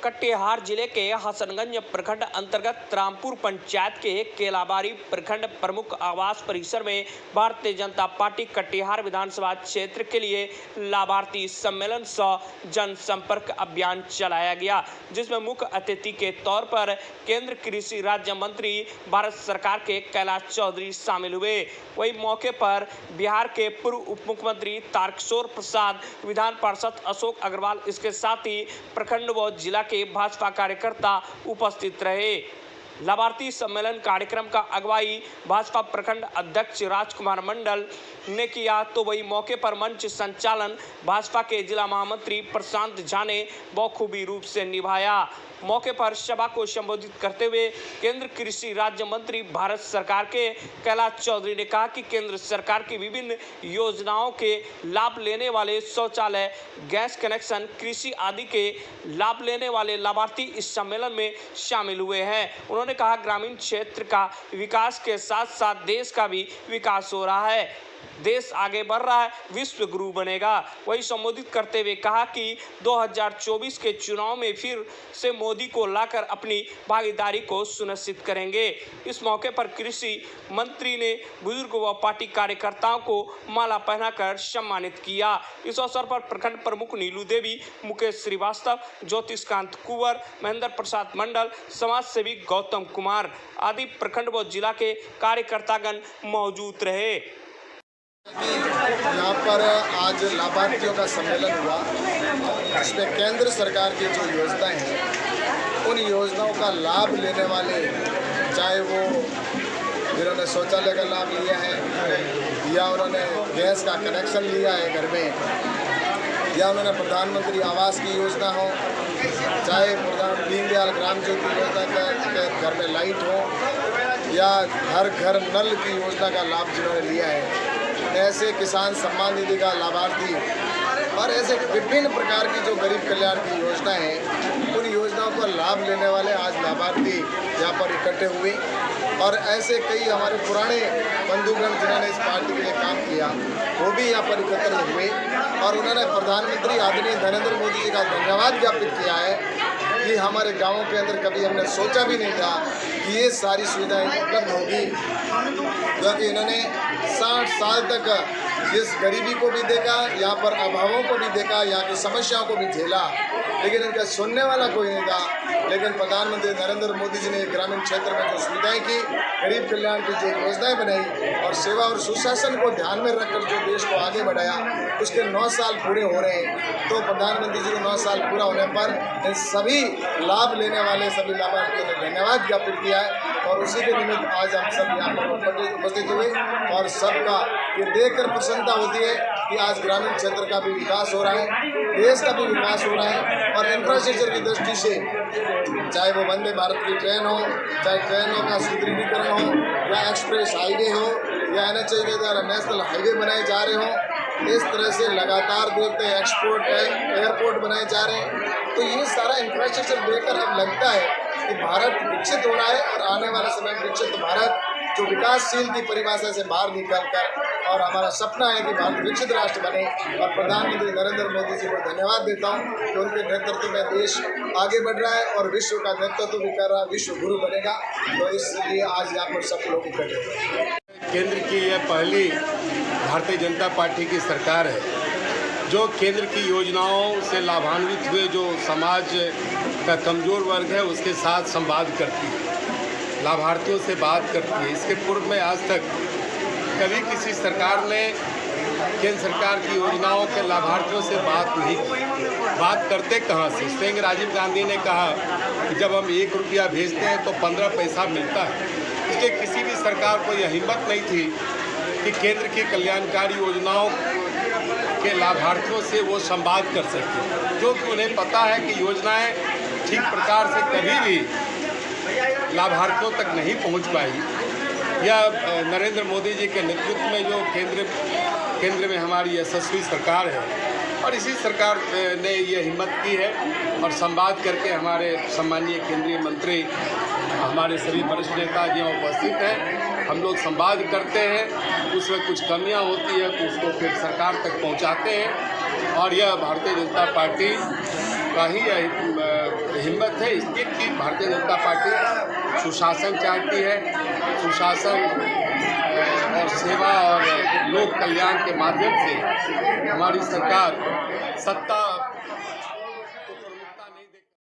कटिहार जिले के हसनगंज प्रखंड अंतर्गत रामपुर पंचायत के केलाबारी प्रखंड प्रमुख आवास परिसर में भारतीय जनता पार्टी कटिहार विधानसभा क्षेत्र के लिए लाभार्थी सम्मेलन सह जनसंपर्क अभियान चलाया गया, जिसमें मुख्य अतिथि के तौर पर केंद्र कृषि राज्य मंत्री भारत सरकार के कैलाश चौधरी शामिल हुए। वही मौके पर बिहार के पूर्व उप मुख्यमंत्री तारकिशोर प्रसाद, विधान पार्षद अशोक अग्रवाल, इसके साथ ही प्रखंड व जिला के भाजपा कार्यकर्ता उपस्थित रहे। लाभार्थी सम्मेलन कार्यक्रम का अगुवाई भाजपा प्रखंड अध्यक्ष राजकुमार मंडल ने किया, तो वही मौके पर मंच संचालन भाजपा के जिला महामंत्री प्रशांत झा ने बखूबी रूप से निभाया। मौके पर सभा को संबोधित करते हुए केंद्र कृषि राज्य मंत्री भारत सरकार के कैलाश चौधरी ने कहा कि केंद्र सरकार की विभिन्न योजनाओं के लाभ लेने वाले शौचालय, गैस कनेक्शन, कृषि आदि के लाभ लेने वाले लाभार्थी इस सम्मेलन में शामिल हुए हैं। उन्होंने कहा ग्रामीण क्षेत्र का विकास के साथ साथ देश का भी विकास हो रहा है, देश आगे बढ़ रहा है, विश्व गुरु बनेगा। वही संबोधित करते हुए कहा कि 2024 के चुनाव में फिर से मोदी को लाकर अपनी भागीदारी को सुनिश्चित करेंगे। इस मौके पर कृषि मंत्री ने बुजुर्ग व पार्टी कार्यकर्ताओं को माला पहनाकर सम्मानित किया। इस अवसर पर प्रखंड प्रमुख नीलू देवी, मुकेश श्रीवास्तव, ज्योतिषकांत कुंवर, महेंद्र प्रसाद मंडल, समाज सेवी गौतम कुमार आदि प्रखंड व जिला के कार्यकर्तागण मौजूद रहे। यहाँ पर आज लाभार्थियों का सम्मेलन हुआ, इसमें केंद्र सरकार की जो योजनाएं हैं उन योजनाओं का लाभ लेने वाले, चाहे वो जिन्होंने शौचालय का लाभ लिया है या उन्होंने गैस का कनेक्शन लिया है घर में, या उन्होंने प्रधानमंत्री आवास की योजना हो, चाहे दीनदयाल ग्राम ज्योति योजना के घर में लाइट हो, या हर घर नल की योजना का लाभ जिन्होंने लिया है, ऐसे किसान सम्मान निधि का लाभार्थी और ऐसे विभिन्न प्रकार की जो गरीब कल्याण की योजनाएं हैं उन योजनाओं का लाभ लेने वाले आज लाभार्थी यहाँ पर इकट्ठे हुए। और ऐसे कई हमारे पुराने बंधुगण जिन्होंने इस पार्टी के लिए काम किया वो भी यहाँ पर एकत्र हुए और उन्होंने प्रधानमंत्री आदरणीय नरेंद्र मोदी जी का धन्यवाद ज्ञापित किया है कि हमारे गाँवों के अंदर कभी हमने सोचा भी नहीं था कि ये सारी सुविधाएं उपलब्ध होगी, क्योंकि इन्होंने 60 साल तक इस गरीबी को भी देखा, यहाँ पर अभावों को भी देखा, यहाँ की समस्याओं को भी झेला, लेकिन इनका सुनने वाला कोई नहीं था। लेकिन प्रधानमंत्री नरेंद्र मोदी जी ने ग्रामीण क्षेत्र में जो सुविधाएं की, गरीब कल्याण की जो योजनाएं बनाई और सेवा और सुशासन को ध्यान में रखकर जो देश को आगे बढ़ाया, उसके 9 साल पूरे हो रहे हैं। तो प्रधानमंत्री जी के 9 साल पूरा होने पर इन सभी लाभ लेने वाले सभी लाभार्थियों ने धन्यवाद ज्ञापित किया है और उसी के निमित्त आज हम सब यहाँ पर उपस्थित हुए और सबका ये देखकर प्रसन्नता होती है कि आज ग्रामीण क्षेत्र का भी विकास हो रहा है, देश का भी विकास हो रहा है। और इंफ्रास्ट्रक्चर की दृष्टि से चाहे वो वंदे भारत की ट्रेन हो, चाहे ट्रेनों का सुदृढ़ीकरण हो, या एक्सप्रेस हाईवे हो, या NHAI के द्वारा नेशनल हाईवे बनाए जा रहे हों, इस तरह से लगातार देखते हैं एक्सपोर्ट एयरपोर्ट बनाए जा रहे हैं। तो ये सारा इंफ्रास्ट्रक्चर देखकर अब लगता है कि भारत विकसित हो रहा है और आने वाले समय में विकसित भारत जो विकासशील की परिभाषा से बाहर निकलकर, और हमारा सपना है कि भारत विकसित राष्ट्र बने। और प्रधानमंत्री नरेंद्र मोदी जी को धन्यवाद देता हूँ कि उनके नेतृत्व में देश आगे बढ़ रहा है और विश्व का नेतृत्व भी कर रहा है, विश्व गुरु बनेगा। तो इसलिए आज यहाँ पर सब लोग इकट्ठे हुए। केंद्र की यह पहली भारतीय जनता पार्टी की सरकार है जो केंद्र की योजनाओं से लाभान्वित हुए जो समाज का कमज़ोर वर्ग है उसके साथ संवाद करती है, लाभार्थियों से बात करती है। इसके पूर्व में आज तक कभी किसी सरकार ने केंद्र सरकार की योजनाओं के लाभार्थियों से बात नहीं की। बात करते कहाँ से? स्वयं राजीव गांधी ने कहा कि जब हम 1 रुपया भेजते हैं तो 15 पैसा मिलता है। इसलिए किसी भी सरकार को यह हिम्मत नहीं थी कि केंद्र की कल्याणकारी योजनाओं के लाभार्थियों से वो संवाद कर सके, क्योंकि उन्हें पता है कि योजनाएं ठीक प्रकार से कभी भी लाभार्थियों तक नहीं पहुंच पाई। यह नरेंद्र मोदी जी के नेतृत्व में जो केंद्र में हमारी यशस्वी सरकार है और इसी सरकार ने ये हिम्मत की है और संवाद करके हमारे सम्मानीय केंद्रीय मंत्री, हमारे सभी वरिष्ठ नेता यहाँ उपस्थित हैं, हम लोग संवाद करते हैं, उसमें कुछ कमियां होती है तो उसको फिर सरकार तक पहुंचाते हैं। और यह भारतीय जनता पार्टी का ही हिम्मत है इसकी कि भारतीय जनता पार्टी सुशासन चाहती है। सुशासन और सेवा और लोक कल्याण के माध्यम से हमारी सरकार सत्ता